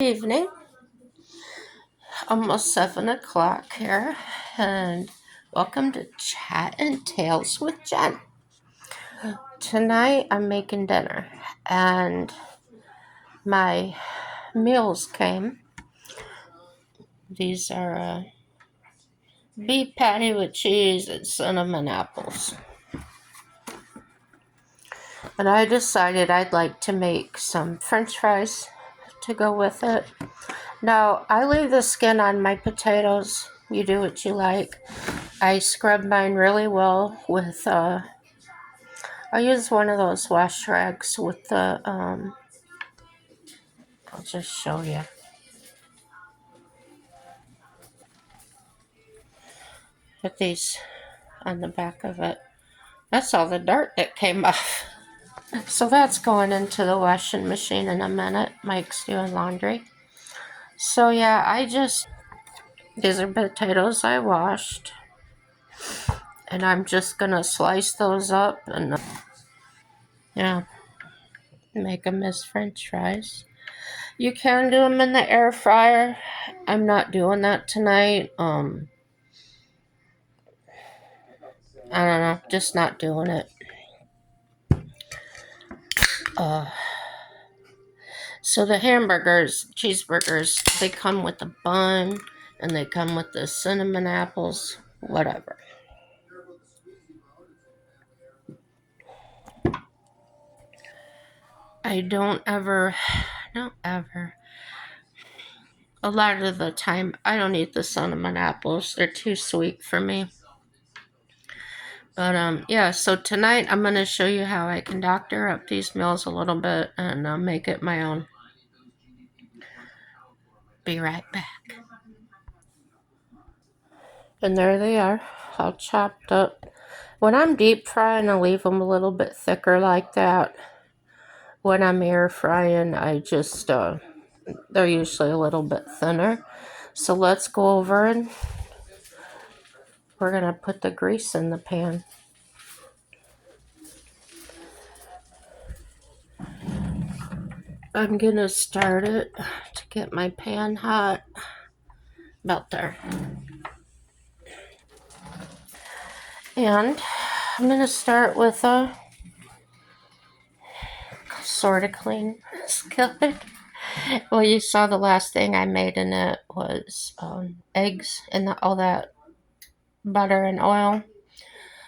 Evening, almost 7 o'clock here, and welcome to Chat and Tales with Jen. Tonight I'm making dinner, and my meals came. These are beef patty with cheese and cinnamon apples. And I decided I'd like to make some French fries to go with it. Now, I leave the skin on my potatoes. You do what you like. I scrub mine really well with, I use one of those wash rags with the, I'll just show you. Put these on the back of it. That's all the dirt that came off. So that's going into the washing machine in a minute. Mike's doing laundry. So yeah, these are potatoes I washed. And I'm just going to slice those up and, yeah, make them as French fries. You can do them in the air fryer. I'm not doing that tonight. I don't know, just not doing it. So the cheeseburgers, they come with a bun and they come with the cinnamon apples, whatever. I don't ever, not ever. A lot of the time, I don't eat the cinnamon apples. They're too sweet for me. But yeah, so tonight I'm going to show you how I can doctor up these meals a little bit and make it my own. Be right back. And there they are, all chopped up. When I'm deep frying, I leave them a little bit thicker like that. When I'm air frying, they're usually a little bit thinner. So let's go over and we're going to put the grease in the pan. I'm going to start it to get my pan hot. About there. And I'm going to start with a sort of clean skillet. Well, you saw the last thing I made in it was eggs and all that butter and oil.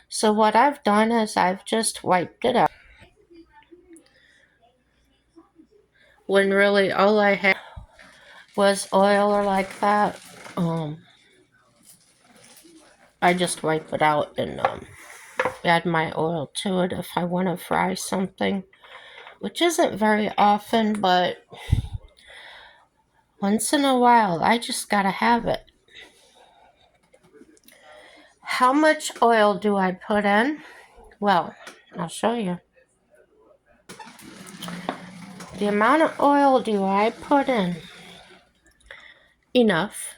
So what I've done is I've just wiped it out. When really all I had was oil or like that, I just wipe it out and add my oil to it if I want to fry something, which isn't very often, but once in a while, I just gotta have it. How much oil do I put in? Well, I'll show you. The amount of oil do I put in? Enough.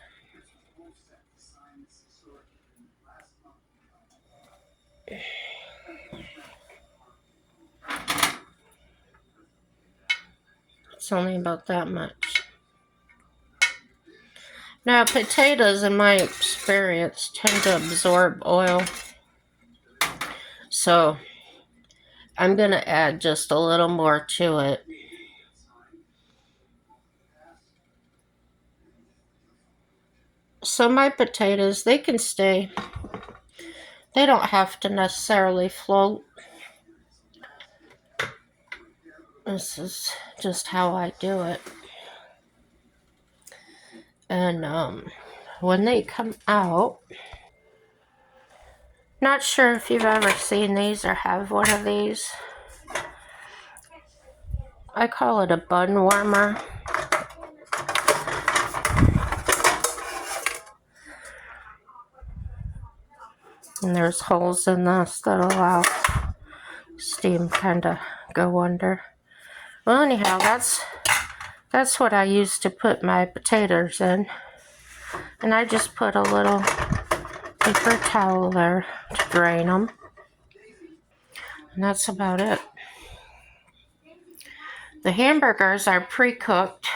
It's only about that much. Now, potatoes, in my experience, tend to absorb oil. So, I'm going to add just a little more to it. So, my potatoes, they can stay. They don't have to necessarily float. This is just how I do it. And when they come out, not sure if you've ever seen these or have one of these. I call it a bun warmer. And there's holes in this that allow steam kind of go under. Well, anyhow, that's what I use to put my potatoes in. And I just put a little paper towel there to drain them. And that's about it. The hamburgers are pre-cooked.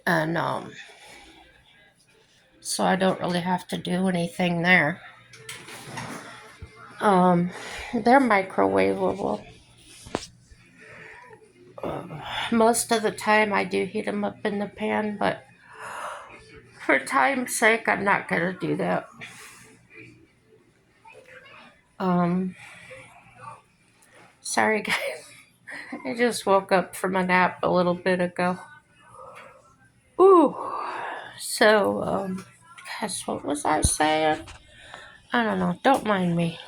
And so I don't really have to do anything there. They're microwavable. Most of the time I do heat them up in the pan, but for time's sake, I'm not going to do that. Sorry guys, I just woke up from a nap a little bit ago. Ooh, so, gosh, what was I saying? I don't know, don't mind me.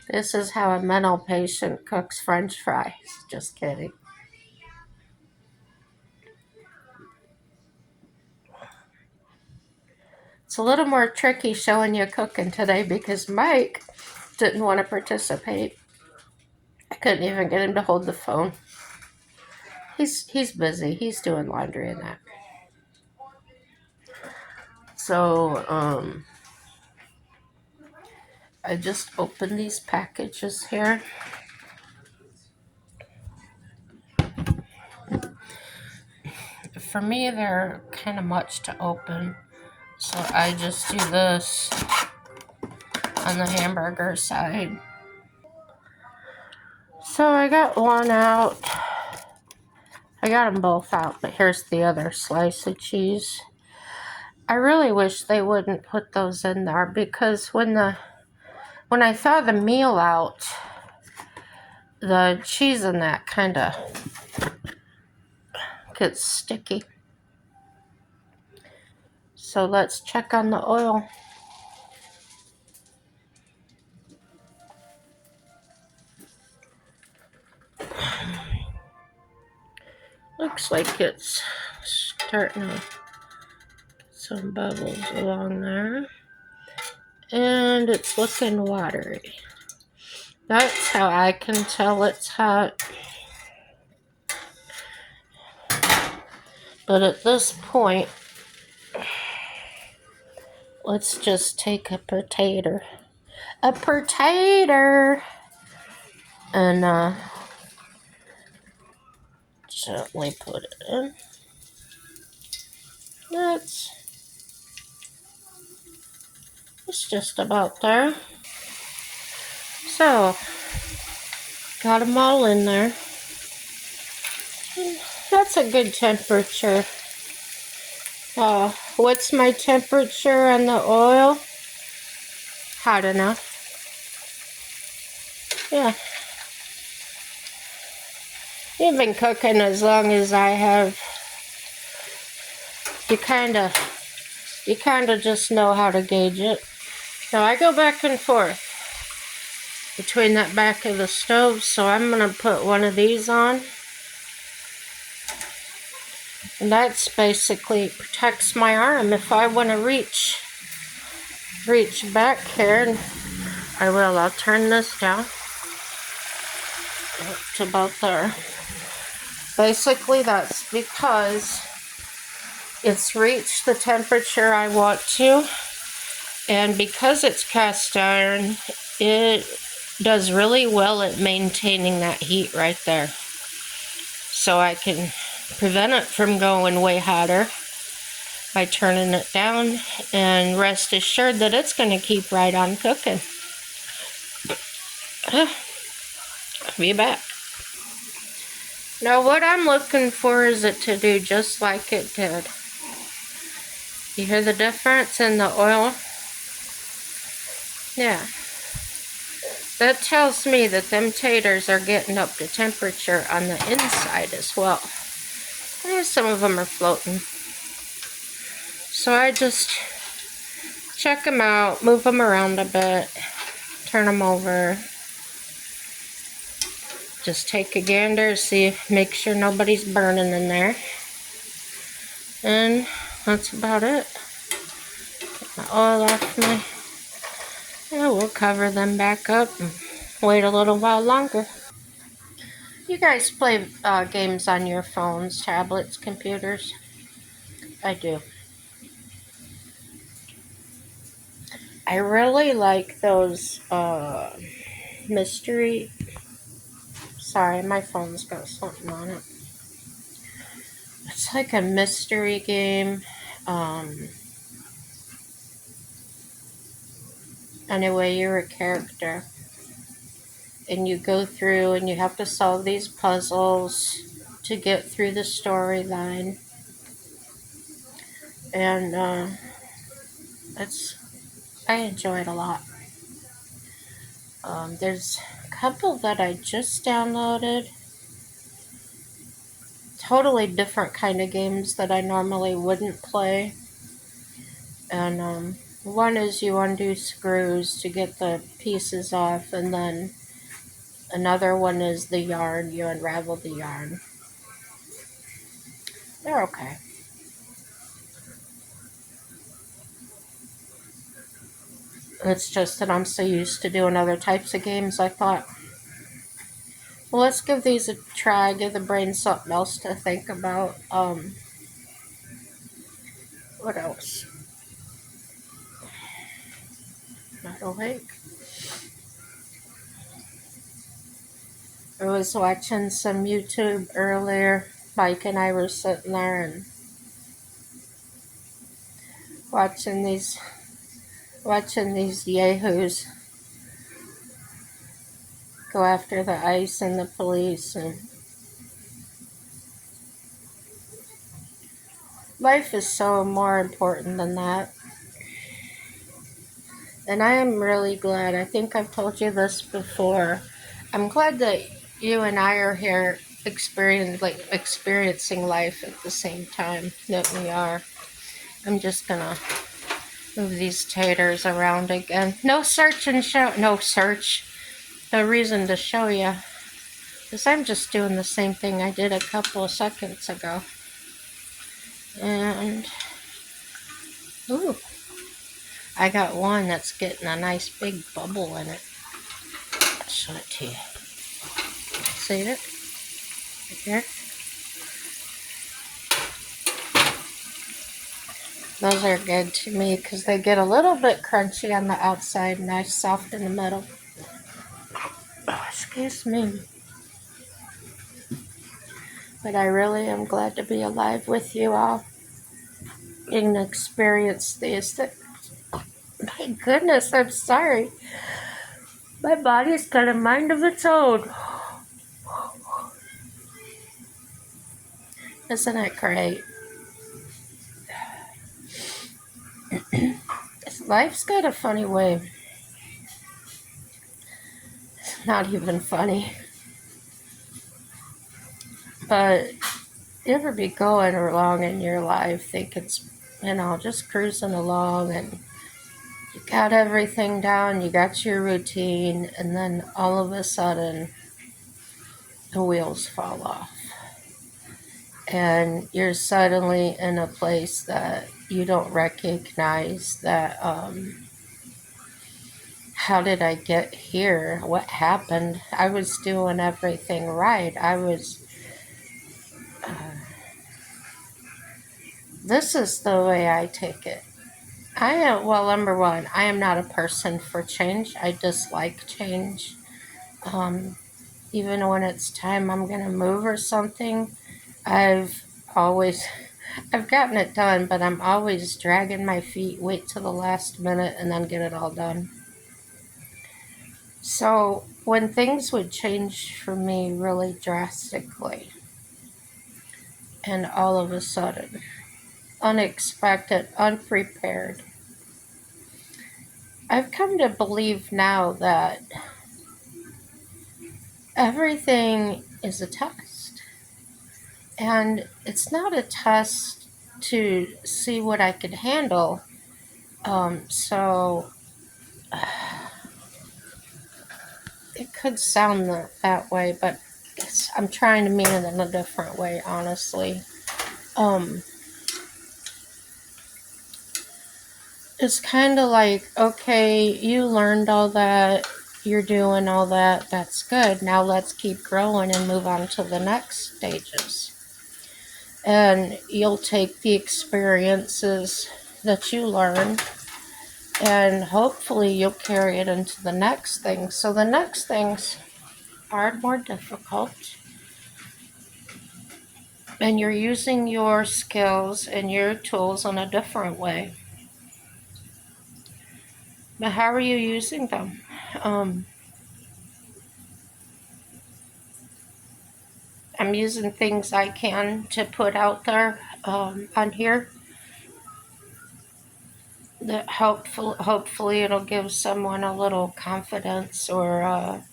This is how a mental patient cooks French fries. Just kidding. It's a little more tricky showing you cooking today because Mike didn't want to participate. I couldn't even get him to hold the phone. He's busy. He's doing laundry and that. So, I just opened these packages here. For me, they're kind of much to open. So I just do this on the hamburger side. So I got one out. I got them both out, but here's the other slice of cheese. I really wish they wouldn't put those in there because when I thaw the meal out, the cheese in that kind of gets sticky. So let's check on the oil. Looks like it's starting to some bubbles along there. And it's looking watery. That's how I can tell it's hot. But at this point, let's just take a potato. And gently put it in. It's just about there. So, got them all in there. That's a good temperature. What's my temperature on the oil? Hot enough. Yeah. You've been cooking as long as I have. You kind of just know how to gauge it. Now I go back and forth between that back of the stove, so I'm going to put one of these on. And that's basically protects my arm if I want to reach back here. And I will. I'll turn this down up to about there. Basically, that's because it's reached the temperature I want to. And because it's cast iron, it does really well at maintaining that heat right there. So I can prevent it from going way hotter by turning it down, and rest assured that it's going to keep right on cooking. Be back. Now what I'm looking for is it to do just like it did. You hear the difference in the oil? Yeah. That tells me that them taters are getting up to temperature on the inside as well. And some of them are floating. So I just check them out, move them around a bit, turn them over. Just take a gander, make sure nobody's burning in there. And that's about it. Get the oil off me. And we'll cover them back up and wait a little while longer. You guys play games on your phones, tablets, computers? I do. I really like those mystery Sorry, my phone's got something on it. It's like a mystery game. Anyway, you're a character. And you go through and you have to solve these puzzles to get through the storyline. And I enjoy it a lot. There's a couple that I just downloaded. Totally different kind of games that I normally wouldn't play. And one is you undo screws to get the pieces off, and then another one is the yarn. You unravel the yarn. They're okay. It's just that I'm so used to doing other types of games, I thought, well, let's give these a try, give the brain something else to think about. What else? Not awake. I was watching some YouTube earlier. Mike and I were sitting there and watching these yahoos go after the ICE and the police, and life is so more important than that. And I am really glad. I think I've told you this before. I'm glad that you and I are here experiencing life at the same time that we are. I'm just gonna move these taters around again. No search and show. No search. No reason to show you. Because I'm just doing the same thing I did a couple of seconds ago. And, ooh, I got one that's getting a nice big bubble in it. I'll show it to you. See it? Right here. Those are good to me because they get a little bit crunchy on the outside, nice soft in the middle. Oh, excuse me. But I really am glad to be alive with you all and experience these. My goodness, I'm sorry. My body's got a mind of its own. Isn't it great? Life's got a funny way. It's not even funny. But you ever be going along in your life, think it's, just cruising along, and you got everything down, you got your routine, and then all of a sudden the wheels fall off. And you're suddenly in a place that you don't recognize that, how did I get here? What happened? I was doing everything right. This is the way I take it. Number one, I am not a person for change. I dislike change. Um, Even when it's time I'm going to move or something, I've always, I've gotten it done, but I'm always dragging my feet, wait till the last minute, and then get it all done. So when things would change for me really drastically, and all of a sudden, unexpected, unprepared, I've come to believe now that everything is a test. And it's not a test to see what I could handle. So it could sound that way, but I'm trying to mean it in a different way, honestly. It's kind of like, okay, you learned all that, you're doing all that, that's good. Now let's keep growing and move on to the next stages. And you'll take the experiences that you learn, and hopefully you'll carry it into the next thing. So the next things hard, more difficult, and you're using your skills and your tools in a different way. But how are you using them? Um, I'm using things I can to put out there on here that hopefully it'll give someone a little confidence, or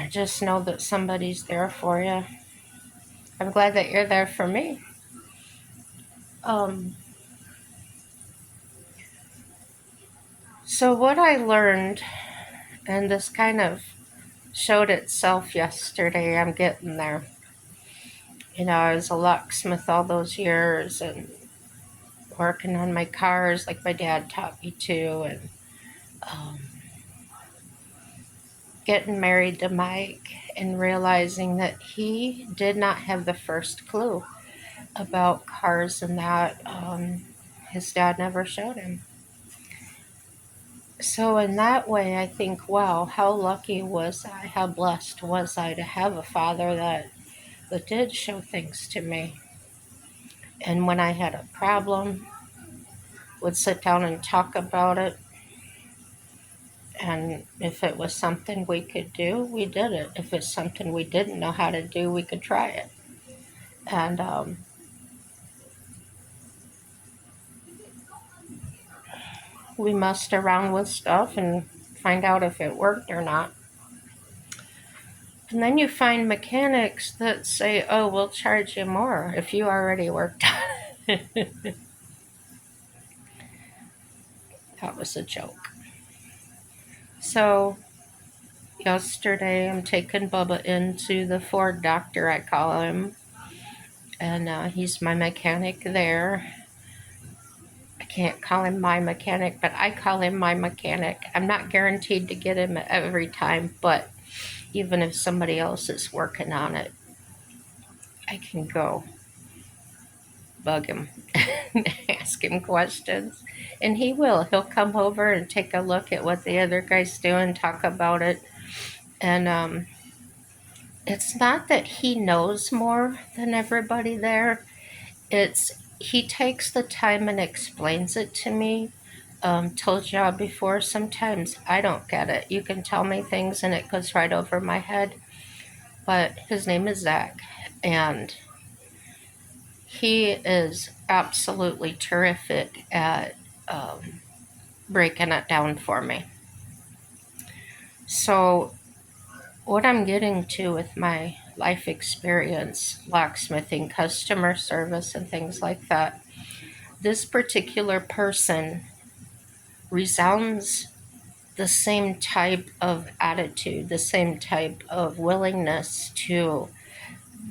just know that somebody's there for you. I'm glad that you're there for me. Um, so what I learned, and this kind of showed itself yesterday, I'm getting there. You know, I was a locksmith all those years and working on my cars like my dad taught me to, and um, getting married to Mike and realizing that he did not have the first clue about cars, and that his dad never showed him. So in that way, I think, wow, how lucky was I? How blessed was I to have a father that did show things to me. And when I had a problem, would sit down and talk about it. And if it was something we could do, we did it. If it's something we didn't know how to do, we could try it. And we messed around with stuff and find out if it worked or not. And then you find mechanics that say, oh, we'll charge you more if you already worked on it. That was a joke. So yesterday I'm taking Bubba into the Ford doctor, I call him. And he's my mechanic there. I can't call him my mechanic, but I call him my mechanic. I'm not guaranteed to get him every time, but even if somebody else is working on it, I can go bug him and ask him questions. And he will. He'll come over and take a look at what the other guy's doing, talk about it. And it's not that he knows more than everybody there. It's he takes the time and explains it to me. Told y'all before, sometimes I don't get it. You can tell me things and it goes right over my head. But his name is Zach, and he is absolutely terrific at breaking it down for me. So, what I'm getting to with my life experience, locksmithing, customer service, and things like that, this particular person resounds the same type of attitude, the same type of willingness to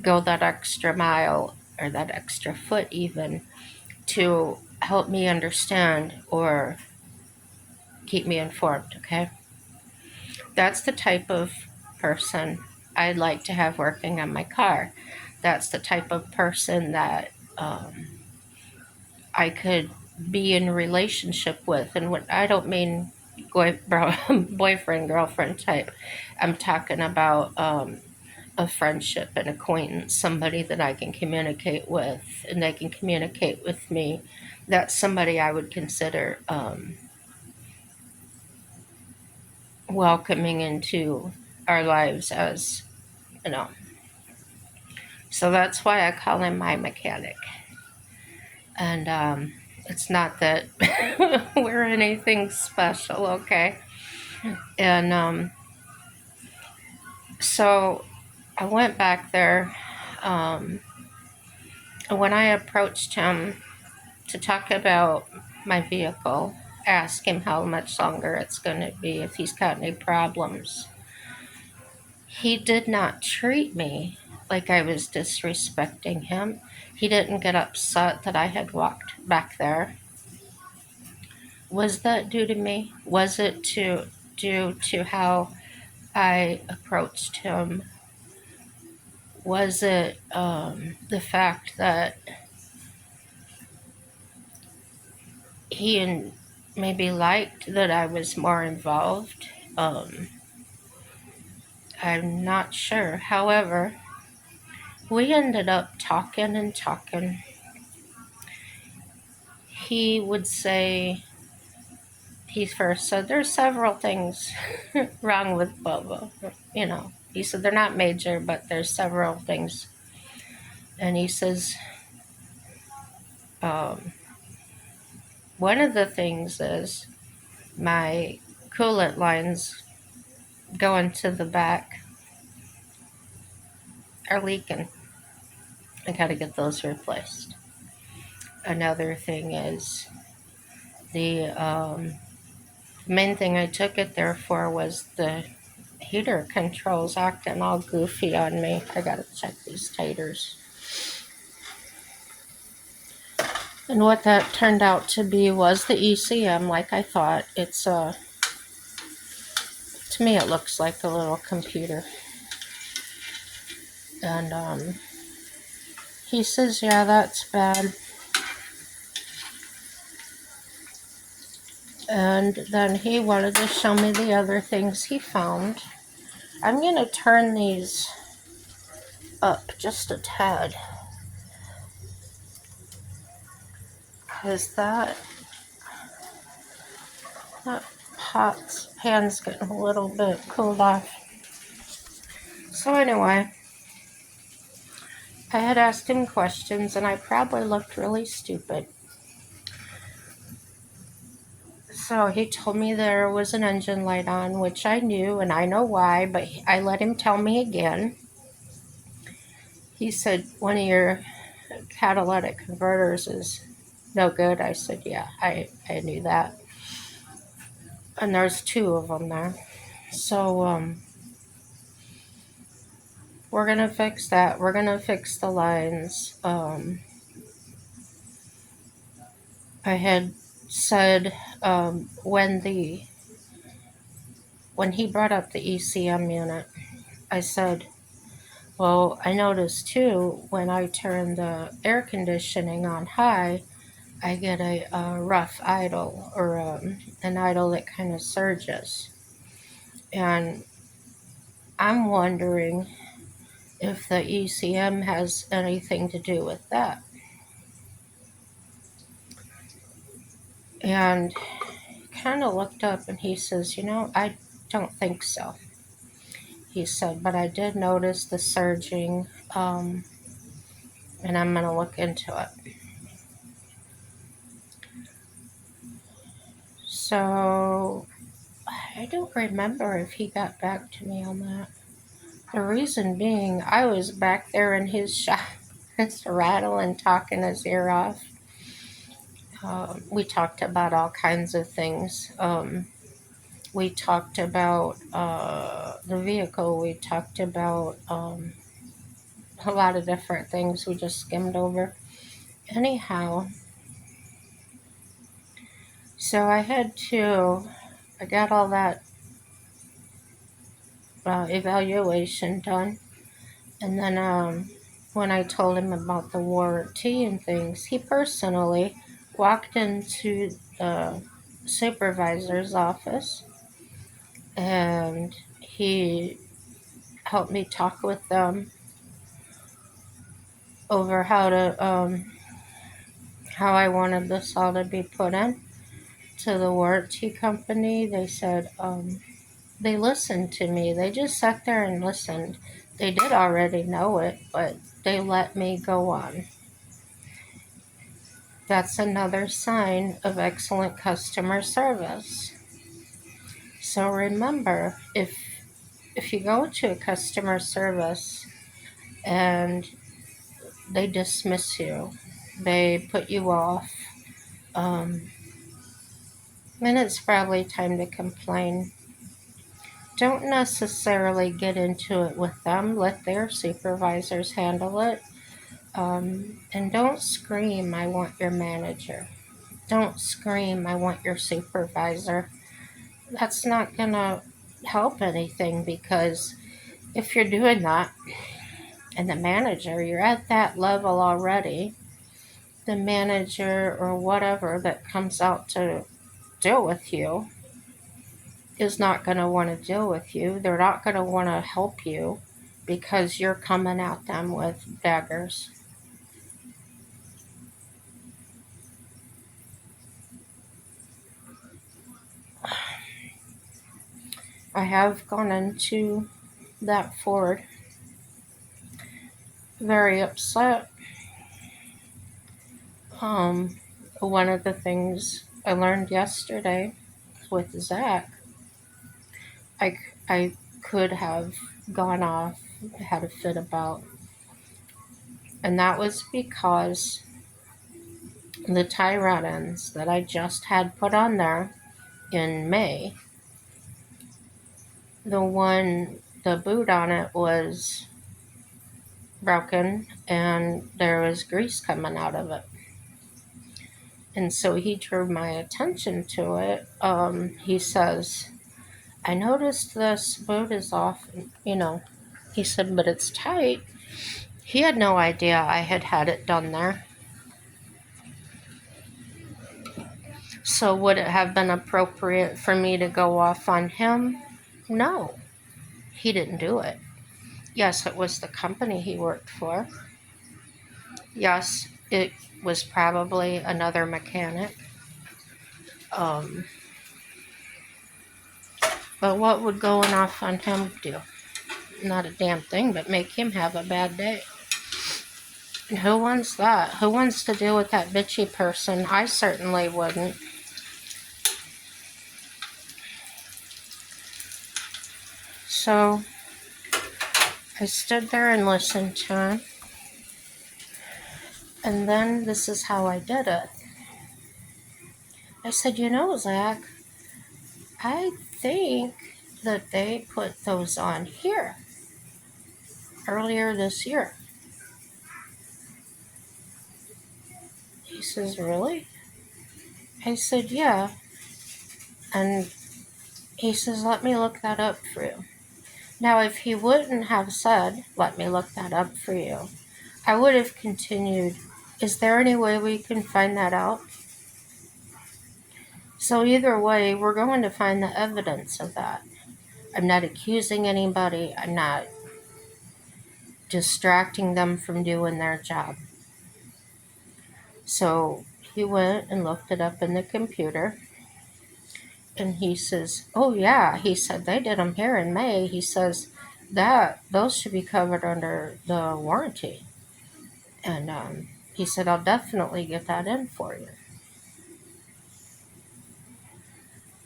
go that extra mile or that extra foot, even to help me understand or keep me informed. Okay, that's the type of person I'd like to have working on my car. That's the type of person that I could be in a relationship with. And what I don't mean boyfriend, girlfriend type. I'm talking about a friendship, an acquaintance, somebody that I can communicate with and they can communicate with me. That's somebody I would consider welcoming into our lives, as you know. So that's why I call him my mechanic. And it's not that we're anything special, okay? And so I went back there. When I approached him to talk about my vehicle, ask him how much longer it's going to be, if he's got any problems, he did not treat me like I was disrespecting him. He didn't get upset that I had walked back there. Was that due to me? Was it due to how I approached him? Was it the fact that he maybe liked that I was more involved? I'm not sure. However, we ended up talking and talking. He would say, he first said, there's several things wrong with Bubba. He said they're not major, but there's several things. And he says, um, one of the things is my coolant lines going to the back are leaking. I got to get those replaced. Another thing is the main thing I took it there for was the heater controls acting all goofy on me. I got to check these taters. And what that turned out to be was the ECM, like I thought. It's to me it looks like a little computer. And he says, yeah, that's bad. And then he wanted to show me the other things he found. I'm going to turn these up just a tad, because that pan's getting a little bit cooled off. So anyway, I had asked him questions, and I probably looked really stupid. So he told me there was an engine light on, which I knew, and I know why, but I let him tell me again. He said, one of your catalytic converters is no good. I said, yeah, I knew that. And there's two of them there. So we're going to fix that. We're going to fix the lines. I had said when he brought up the ECM unit, I said, well, I noticed too, when I turn the air conditioning on high, I get a rough idle, or an idle that kind of surges. And I'm wondering if the ECM has anything to do with that. And he kind of looked up and he says, I don't think so. He said, but I did notice the surging, and I'm going to look into it. So I don't remember if he got back to me on that. The reason being, I was back there in his shop, just rattling, talking his ear off. We talked about all kinds of things. We talked about the vehicle. We talked about a lot of different things we just skimmed over. Anyhow, so I got all that evaluation done. And then when I told him about the warranty and things, he personally walked into the supervisor's office, and he helped me talk with them over how I wanted this all to be put in to the warranty company. They said they listened to me. They just sat there and listened. They did already know it, but they let me go on. That's another sign of excellent customer service. So remember, if you go to a customer service and they dismiss you, they put you off, then it's probably time to complain. Don't necessarily get into it with them. Let their supervisors handle it. And don't scream, I want your manager. Don't scream, I want your supervisor. That's not going to help anything, because if you're doing that and the manager, you're at that level already, the manager or whatever that comes out to deal with you is not going to want to deal with you. They're not going to want to help you because you're coming at them with daggers. I have gone into that Ford very upset. Um, One of the things I learned yesterday with Zach, I could have gone off, had a fit about, and that was because the tie rod ends that I just had put on there in May, the boot on it was broken and there was grease coming out of it. And so he drew my attention to it. He says, I noticed this boot is off, he said, but it's tight. He had no idea I had it done there. So would it have been appropriate for me to go off on him? No, he didn't do it. Yes, it was the company he worked for. Yes, it was probably another mechanic. Um, but what would going off on him do? Not a damn thing, but make him have a bad day. And who wants that? Who wants to deal with that bitchy person? I certainly wouldn't. So I stood there and listened to him. And then this is how I did it. I said, Zach, I think that they put those on here earlier this year. He says, really? I said, yeah. And he says, let me look that up for you. Now, if he wouldn't have said, let me look that up for you, I would have continued, is there any way we can find that out? So either way, we're going to find the evidence of that. I'm not accusing anybody. I'm not distracting them from doing their job. So he went and looked it up in the computer. And he says, oh yeah, he said, they did them here in May. He says, those should be covered under the warranty. And he said, I'll definitely get that in for you.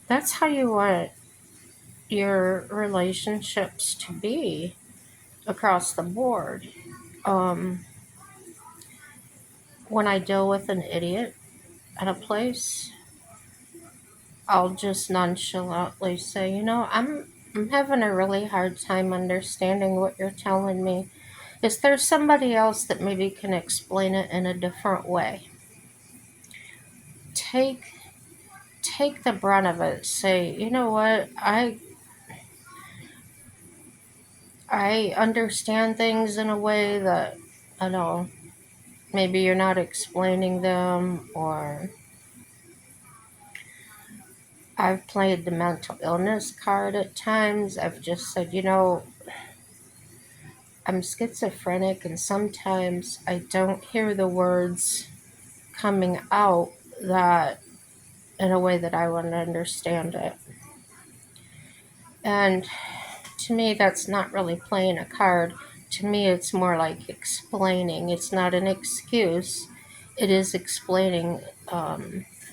That's how you want your relationships to be across the board. When I deal with an idiot at a place, I'll just nonchalantly say, I'm having a really hard time understanding what you're telling me. Is there somebody else that maybe can explain it in a different way? Take the brunt of it. Say, you know what, I understand things in a way that, I know, maybe you're not explaining them, or I've played the mental illness card at times. I've just said, I'm schizophrenic and sometimes I don't hear the words coming out that in a way that I want to understand it. And to me, that's not really playing a card. To me, it's more like explaining. It's not an excuse. It is explaining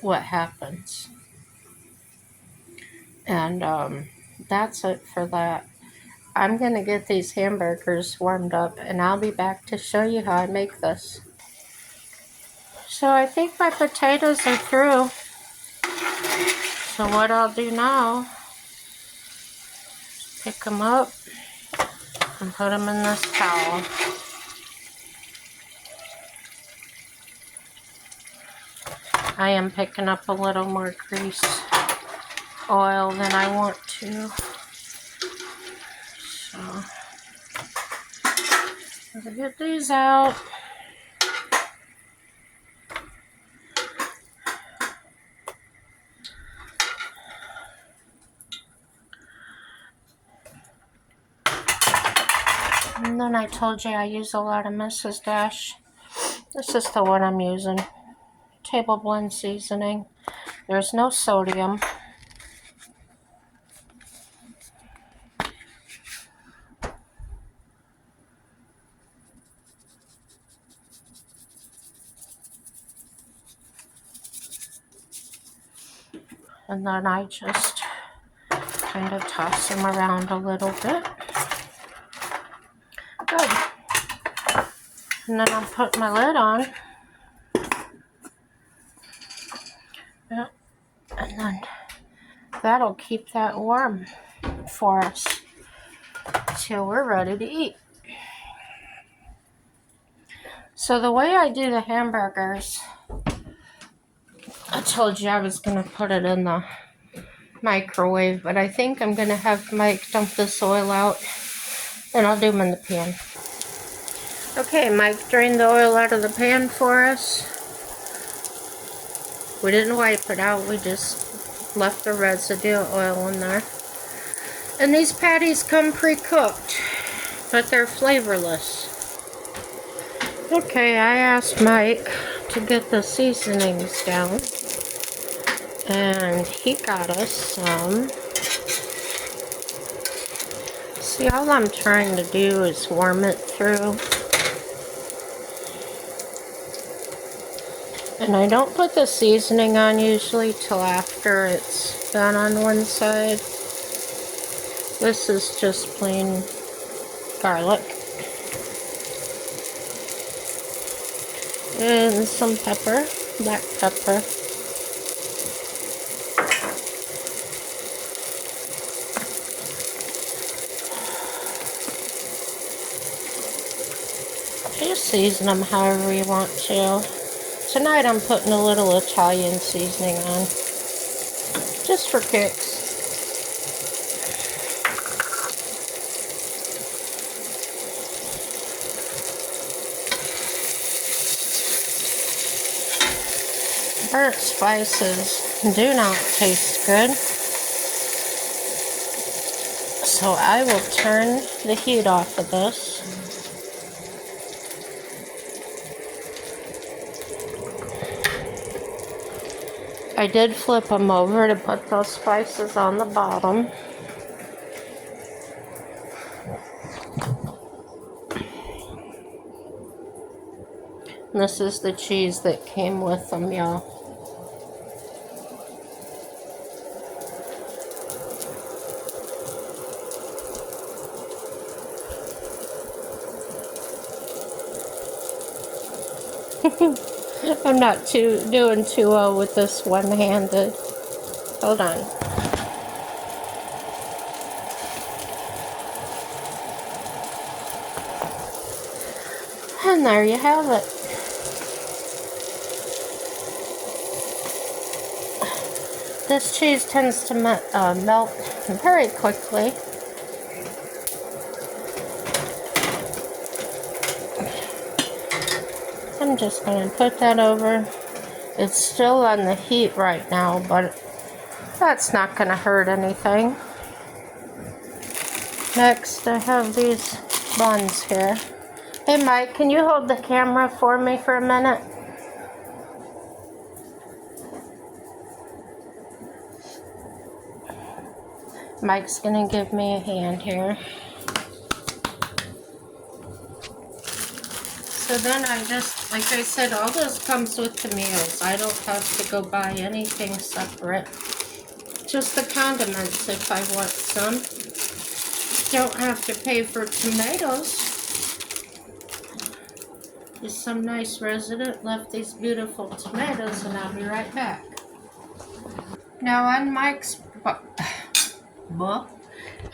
what happens. And that's it for that. I'm going to get these hamburgers warmed up and I'll be back to show you how I make this. So I think my potatoes are through. So what I'll do now, pick them up and put them in this towel. I am picking up a little more grease oil than I want to. So I'll get these out. And then I told you I use a lot of Mrs. Dash. This is the one I'm using. Table blend seasoning. There's no sodium. And then I just kind of toss them around a little bit. Good. And then I'll put my lid on. Yep. And then that'll keep that warm for us till we're ready to eat. So the way I do the hamburgers, I told you I was going to put it in the microwave, but I think I'm going to have Mike dump this oil out and I'll do them in the pan. Okay, Mike drained the oil out of the pan for us. We didn't wipe it out, we just left the residue oil in there. And these patties come pre-cooked, but they're flavorless. Okay, I asked Mike to get the seasonings down, and he got us some. See, all I'm trying to do is warm it through. And I don't put the seasoning on usually till after it's done on one side. This is just plain garlic. And some pepper, black pepper. Just season them however you want to. Tonight I'm putting a little Italian seasoning on, just for kicks. Burnt spices do not taste good, so I will turn the heat off of this. I did flip them over to put those spices on the bottom. And this is the cheese that came with them, y'all. I'm not doing too well with this one-handed. Hold on. And there you have it. This cheese tends to melt very quickly. I'm just going to put that over. It's still on the heat right now, but that's not going to hurt anything. Next, I have these buns here. Hey Mike, can you hold the camera for me for a minute? Mike's gonna give me a hand here. So then I just, like I said, all this comes with the meals. I don't have to go buy anything separate. Just the condiments if I want some. Don't have to pay for tomatoes. Just some nice resident left these beautiful tomatoes, and I'll be right back. Now on Mike's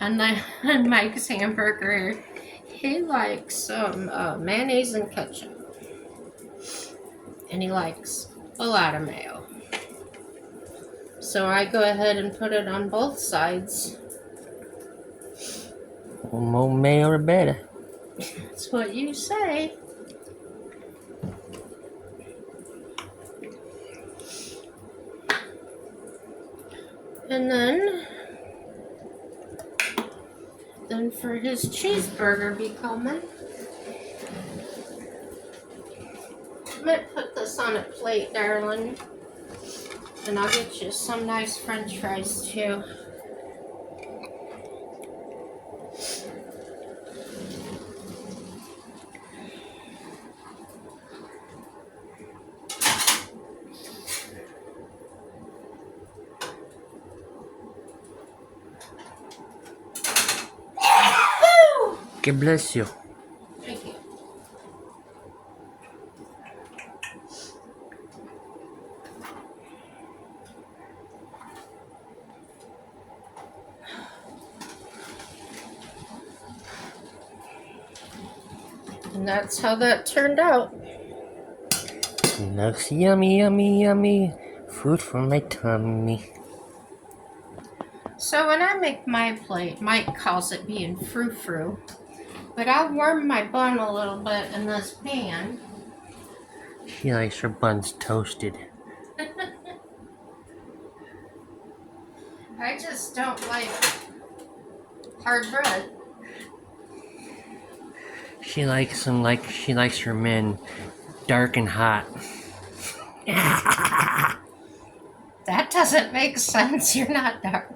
on Mike's hamburger, he likes some mayonnaise and ketchup, and he likes a lot of mayo. So I go ahead and put it on both sides. More mayo the better. That's what you say. And then Dylan for his cheeseburger be coming. I might put this on a plate, darling. And I'll get you some nice french fries too. God bless you. Thank you. And that's how that turned out. Looks yummy, yummy, yummy. Food for my tummy. So when I make my plate, Mike calls it being frou-frou. But I'll warm my bun a little bit in this pan. She likes her buns toasted. I just don't like hard bread. She likes them like she likes her men dark and hot. That doesn't make sense. You're not dark.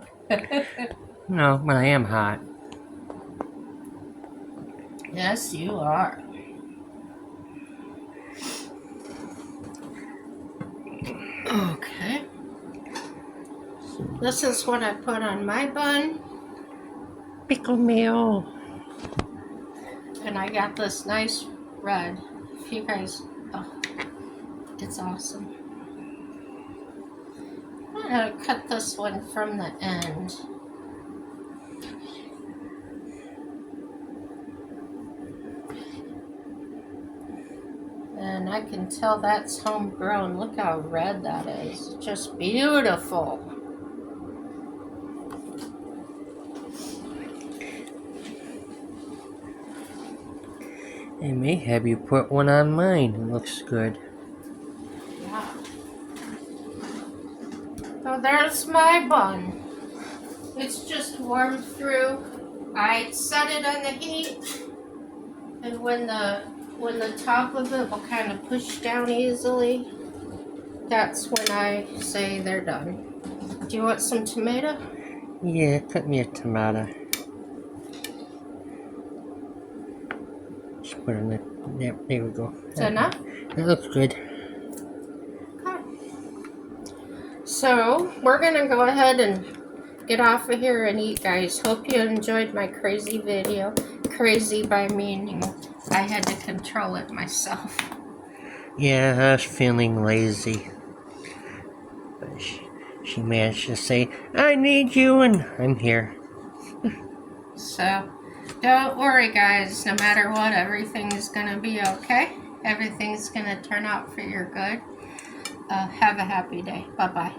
No, but I am hot. Yes, you are. Okay. This is what I put on my bun. Pickle mayo. And I got this nice red. If you guys, oh, it's awesome. I'm gonna cut this one from the end. And I can tell that's homegrown. Look how red that is. Just beautiful. I may have you put one on mine. It looks good. Yeah. So there's my bun. It's just warmed through. I set it on the heat, and when the top of it will kind of push down easily, that's when I say they're done. Do you want some tomato? Yeah, cut me a tomato. Just put it in the, there we go. Is that enough? That looks good. Okay. So we're gonna go ahead and get off of here and eat, guys. Hope you enjoyed my crazy video. Crazy by meaning I had to control it myself. Yeah, I was feeling lazy. But she managed to say, I need you, and I'm here. So don't worry, guys. No matter what, everything's gonna be okay. Everything's gonna turn out for your good. Have a happy day. Bye-bye.